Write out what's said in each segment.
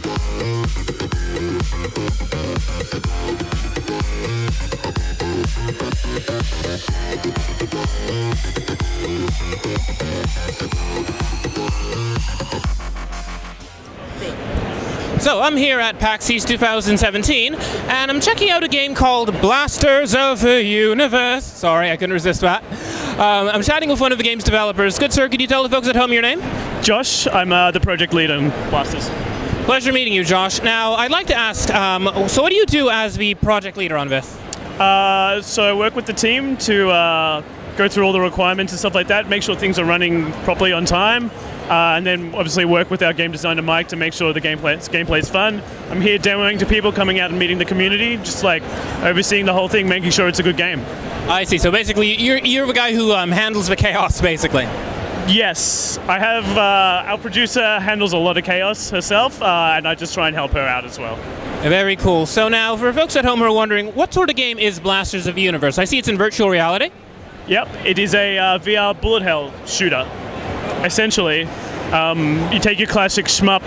So I'm here at PAX East 2017, and I'm checking out a game called Blasters of the Universe. Sorry, I couldn't resist that. I'm chatting with one of the game's developers. Good sir, could you tell the folks at home your name? Josh, I'm the project lead on Blasters. Pleasure meeting you, Josh. Now, I'd like to ask, so what do you do as the project leader on this? So I work with the team to go through all the requirements and stuff like that, make sure things are running properly on time, and then obviously work with our game designer Mike to make sure the gameplay is fun. I'm here demoing to people, coming out and meeting the community, just like overseeing the whole thing, making sure it's a good game. I see. So basically, you're the guy who handles the chaos, basically. Yes, I have. Our producer handles a lot of chaos herself, and I just try and help her out as well. Very cool. So now, for folks at home who are wondering, what sort of game is Blasters of the Universe? I see it's in virtual reality. Yep, it is a VR bullet hell shooter. Essentially, you take your classic shmup,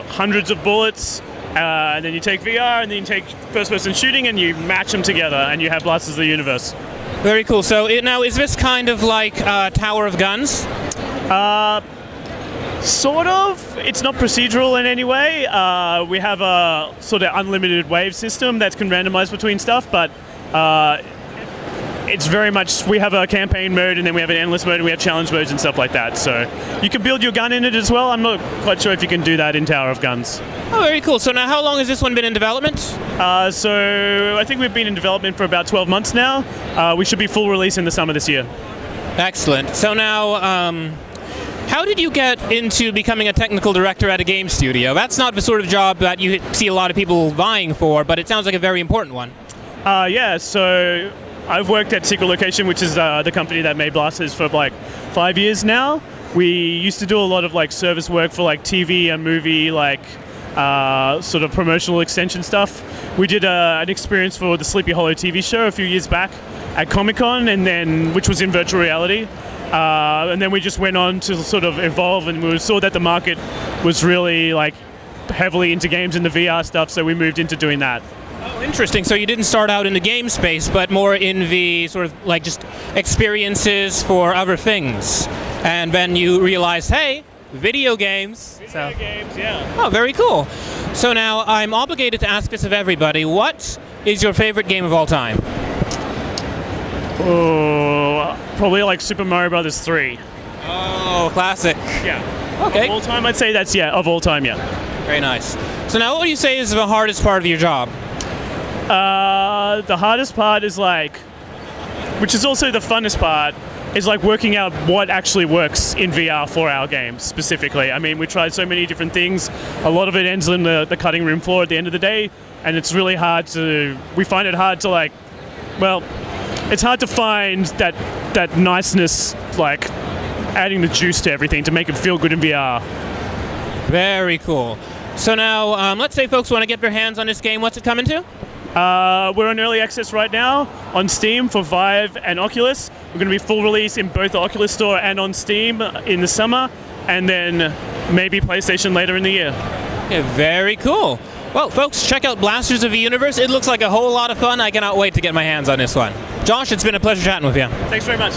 hundreds of bullets, and then you take VR, and then you take first-person shooting, and you match them together, and you have Blasters of the Universe. Very cool. So now, is this kind of like Tower of Guns? Sort of. It's not procedural in any way. We have a sort of unlimited wave system that can randomize between stuff, but it's very much, we have a campaign mode, and then we have an endless mode, and we have challenge modes and stuff like that. So you can build your gun in it as well. I'm not quite sure if you can do that in Tower of Guns. Oh, very cool. So now, how long has this one been in development? So I think we've been in development for about 12 months now. We should be full release in the summer this year. Excellent. So now, how did you get into becoming a technical director at a game studio? That's not the sort of job that you see a lot of people vying for, but it sounds like a very important one. Yeah, so I've worked at Secret Location, which is the company that made Blasters, for like 5 years now. We used to do a lot of like service work for like TV and movie, like sort of promotional extension stuff. We did an experience for the Sleepy Hollow TV show a few years back at Comic-Con, and then which was in virtual reality. And then we just went on to sort of evolve, and we saw that the market was really like heavily into games and the VR stuff, so we moved into doing that. Oh, interesting. So you didn't start out in the game space, but more in the sort of like just experiences for other things. And then you realized, hey, video games. Video games, yeah. Oh, very cool. So now I'm obligated to ask this of everybody. What is your favorite game of all time? Oh, probably like Super Mario Brothers 3. Oh, classic. Yeah. Okay. Of all time, I'd say that's, yeah, of all time, yeah. Very nice. So now what would you say is the hardest part of your job? The hardest part is like, which is also the funnest part, is like working out what actually works in VR for our games specifically. I mean, we tried so many different things. A lot of it ends on the cutting room floor at the end of the day, and it's really hard to, we find it hard to like, well, it's hard to find that niceness, like adding the juice to everything to make it feel good in VR. Very cool. So now, let's say folks want to get their hands on this game. What's it coming to? We're on early access right now on Steam for Vive and Oculus. We're going to be full release in both the Oculus Store and on Steam in the summer, and then maybe PlayStation later in the year. Okay, very cool. Well, folks, check out Blasters of the Universe. It looks like a whole lot of fun. I cannot wait to get my hands on this one. Josh, it's been a pleasure chatting with you. Thanks very much.